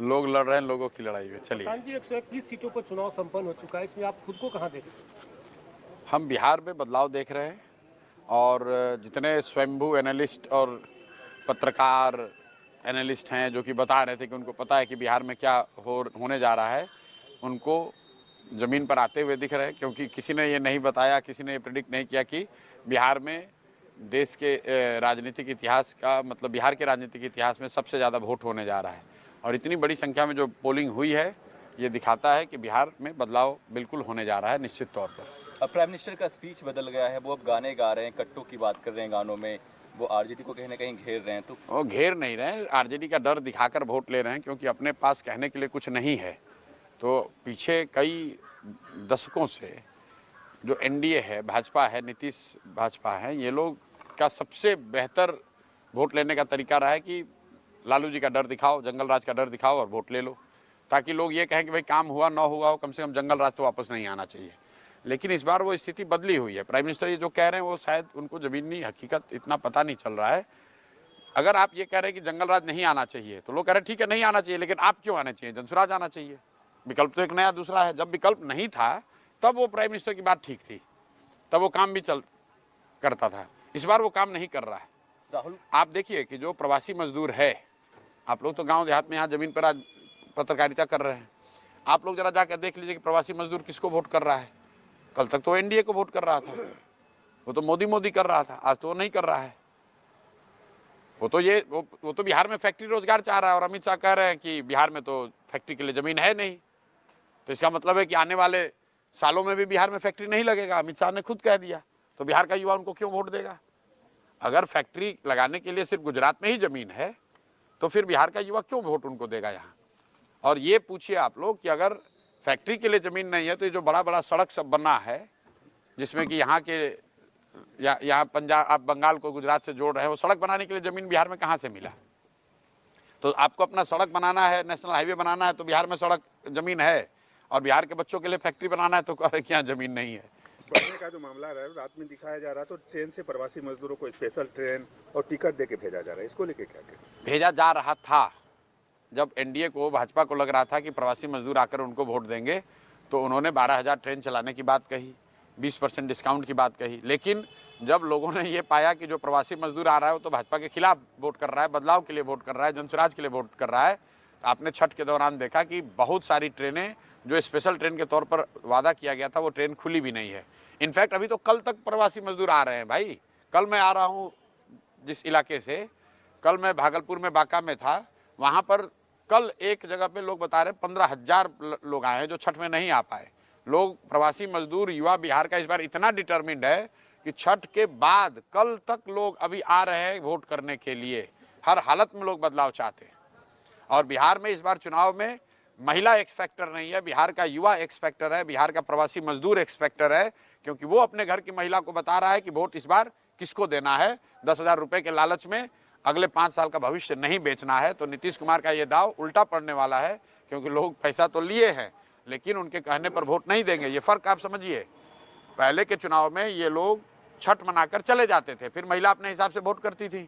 लोग लड़ रहे हैं लोगों की लड़ाई में। चलिए, प्रशांत जी, 121 सीटों पर चुनाव संपन्न हो चुका है, इसमें आप खुद को कहां देखते हैं? हम बिहार में बदलाव देख रहे हैं और जितने स्वयंभू एनालिस्ट और पत्रकार एनालिस्ट हैं जो कि बता रहे थे कि उनको पता है कि बिहार में क्या होने जा रहा है, उनको ज़मीन पर आते हुए दिख रहे हैं, क्योंकि किसी ने ये नहीं बताया, किसी ने ये प्रेडिक्ट नहीं किया कि बिहार में देश के राजनीतिक इतिहास का मतलब बिहार के राजनीतिक इतिहास में सबसे ज़्यादा वोट होने जा रहा है। और इतनी बड़ी संख्या में जो पोलिंग हुई है, ये दिखाता है कि बिहार में बदलाव बिल्कुल होने जा रहा है निश्चित तौर पर। अब प्राइम मिनिस्टर का स्पीच बदल गया है, वो अब गाने गा रहे हैं, कट्टों की बात कर रहे हैं गानों में, वो आरजेडी को कहीं ना कहीं घेर रहे हैं। तो वो घेर नहीं रहे हैं, आरजेडी का डर दिखाकर वोट ले रहे हैं, क्योंकि अपने पास कहने के लिए कुछ नहीं है। तो पीछे कई दशकों से जो एनडीए है, भाजपा है, नीतीश भाजपा है, ये लोग का सबसे बेहतर वोट लेने का तरीका रहा है कि लालू जी का डर दिखाओ, जंगल राज का डर दिखाओ और वोट ले लो, ताकि लोग ये कहें कि भाई काम हुआ ना हुआ हो, कम से कम जंगल राज तो वापस नहीं आना चाहिए। लेकिन इस बार वो स्थिति बदली हुई है। प्राइम मिनिस्टर ये जो कह रहे हैं वो शायद उनको ज़मीनी हकीकत इतना पता नहीं चल रहा है। अगर आप ये कह रहे हैं कि जंगल राज नहीं आना चाहिए, तो लोग कह रहे हैं ठीक है नहीं आना चाहिए, लेकिन आप क्यों आना चाहिए, जनसुराज आना चाहिए। विकल्प तो एक नया दूसरा है। जब विकल्प नहीं था तब वो प्राइम मिनिस्टर की बात ठीक थी, तब वो काम भी करता था। इस बार वो काम नहीं कर रहा है। राहुल, आप देखिए कि जो प्रवासी मजदूर है, आप लोग तो गांव देहात में यहाँ जमीन पर आज पत्रकारिता कर रहे हैं, आप लोग जरा जाकर देख लीजिए कि प्रवासी मजदूर किसको वोट कर रहा है। कल तक तो एनडीए को वोट कर रहा था, वो तो मोदी कर रहा था, आज तो वो नहीं कर रहा है। वो तो बिहार में फैक्ट्री रोजगार चाह रहा है और अमित शाह कह रहे हैं कि बिहार में तो फैक्ट्री के लिए जमीन है नहीं। तो इसका मतलब है कि आने वाले सालों में भी बिहार में फैक्ट्री नहीं लगेगा। अमित शाह ने खुद कह दिया, तो बिहार का युवा उनको क्यों वोट देगा। अगर फैक्ट्री लगाने के लिए सिर्फ गुजरात में ही जमीन है, तो फिर बिहार का युवा क्यों वोट उनको देगा यहाँ। और ये पूछिए आप लोग कि अगर फैक्ट्री के लिए जमीन नहीं है, तो ये जो बड़ा बड़ा सड़क सब बना है, जिसमें कि यहाँ के यहाँ पंजाब, आप बंगाल को गुजरात से जोड़ रहे हैं, वो सड़क बनाने के लिए जमीन बिहार में कहाँ से मिला। तो आपको अपना सड़क बनाना है, नेशनल हाईवे बनाना है, तो बिहार में सड़क जमीन है, और बिहार के बच्चों के लिए फैक्ट्री बनाना है तो कह रहे कि यहाँ जमीन नहीं है। बढ़ने का जो मामला रहा है, रात में दिखाया जा रहा, तो ट्रेन से प्रवासी मजदूरों को स्पेशल ट्रेन और टिकट देके भेजा जा रहा है, इसको लेके क्या कहें? भेजा जा रहा था। जब एनडीए को, भाजपा को लग रहा था कि प्रवासी मजदूर आकर उनको वोट देंगे, तो उन्होंने 12,000 ट्रेन चलाने की बात कही, 20% डिस्काउंट की बात कही। लेकिन जब लोगों ने ये पाया कि जो प्रवासी मजदूर आ रहा है वो तो भाजपा के खिलाफ वोट कर रहा है, बदलाव के लिए वोट कर रहा है, जनसुराज के लिए वोट कर रहा है, तो आपने छठ के दौरान देखा कि बहुत सारी ट्रेनें जो स्पेशल ट्रेन के तौर पर वादा किया गया था, वो ट्रेन खुली भी नहीं है। इनफैक्ट अभी तो कल तक प्रवासी मजदूर आ रहे हैं भाई। कल मैं आ रहा हूँ जिस इलाके से, कल मैं भागलपुर में बांका में था, वहाँ पर कल एक जगह पे लोग बता रहे 15,000 लोग आए हैं जो छठ में नहीं आ पाए। लोग, प्रवासी मजदूर, युवा बिहार का इस बार इतना डिटर्मिन्ड है कि छठ के बाद कल तक लोग अभी आ रहे हैं वोट करने के लिए। हर हालत में लोग बदलाव चाहते हैं। और बिहार में इस बार चुनाव में महिला एक्स फैक्टर नहीं है, बिहार का युवा एक्स फैक्टर है, बिहार का प्रवासी मजदूर एक्स फैक्टर है, क्योंकि वो अपने घर की महिला को बता रहा है कि वोट इस बार किसको देना है। 10,000 रुपए के लालच में अगले 5 साल का भविष्य नहीं बेचना है। तो नीतीश कुमार का ये दाव उल्टा पड़ने वाला है, क्योंकि लोग पैसा तो लिए हैं लेकिन उनके कहने पर वोट नहीं देंगे। ये फर्क आप समझिए। पहले के चुनाव में ये लोग छठ मनाकर चले जाते थे, फिर महिला अपने हिसाब से वोट करती थी।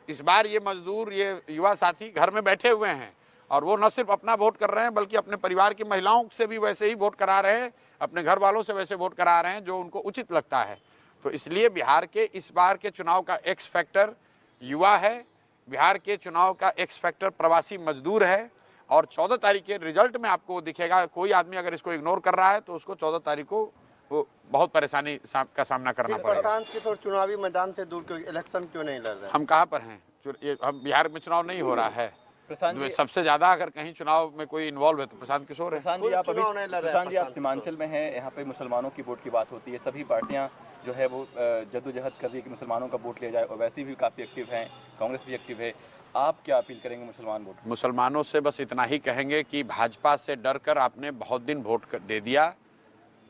इस बार ये मजदूर, ये युवा साथी घर में बैठे हुए हैं और वो न सिर्फ अपना वोट कर रहे हैं बल्कि अपने परिवार की महिलाओं से भी वैसे ही वोट करा रहे हैं, अपने घर वालों से वैसे वोट करा रहे हैं जो उनको उचित लगता है। तो इसलिए बिहार के इस बार के चुनाव का एक्स फैक्टर युवा है, बिहार के चुनाव का एक्स फैक्टर प्रवासी मजदूर है। और 14 तारीख के रिजल्ट में आपको दिखेगा। कोई आदमी अगर इसको इग्नोर कर रहा है तो उसको 14 तारीख को वो बहुत परेशानी का सामना करना पड़ेगा। प्रशांत किशोर चुनावी मैदान से दूर क्यों, इलेक्शन क्यों नहीं लड़ रहे? हम कहाँ पर हैं? हम बिहार में चुनाव नहीं हो रहा है। सबसे ज्यादा अगर कहीं चुनाव में कोई इन्वॉल्व है तो प्रशांत किशोर है। प्रशांत जी, आप सीमांचल में हैं, यहाँ पे मुसलमानों की वोट की बात होती है, सभी पार्टियां जो है वो जद्दोजहद कर रही है कि मुसलमानों का वोट लिया जाए, और वैसे भी काफ़ी एक्टिव हैं, कांग्रेस भी एक्टिव है। आप क्या अपील करेंगे मुसलमान वोट? मुसलमानों से बस इतना ही कहेंगे कि भाजपा से डर कर आपने बहुत दिन वोट दे दिया।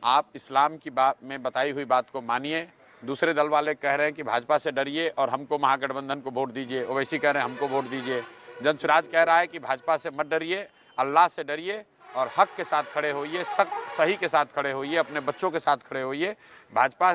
आप इस्लाम की बात में बताई हुई बात को मानिए। दूसरे दल वाले कह रहे हैं कि भाजपा से डरिए और हमको महागठबंधन को वोट दीजिए, ओवैसी कह रहे हैं हमको वोट दीजिए। जनसुराज कह रहा है कि भाजपा से मत डरिए, अल्लाह से डरिए और हक के साथ खड़े होइए, सही के साथ खड़े होइए, अपने बच्चों के साथ खड़े होइए। भाजपा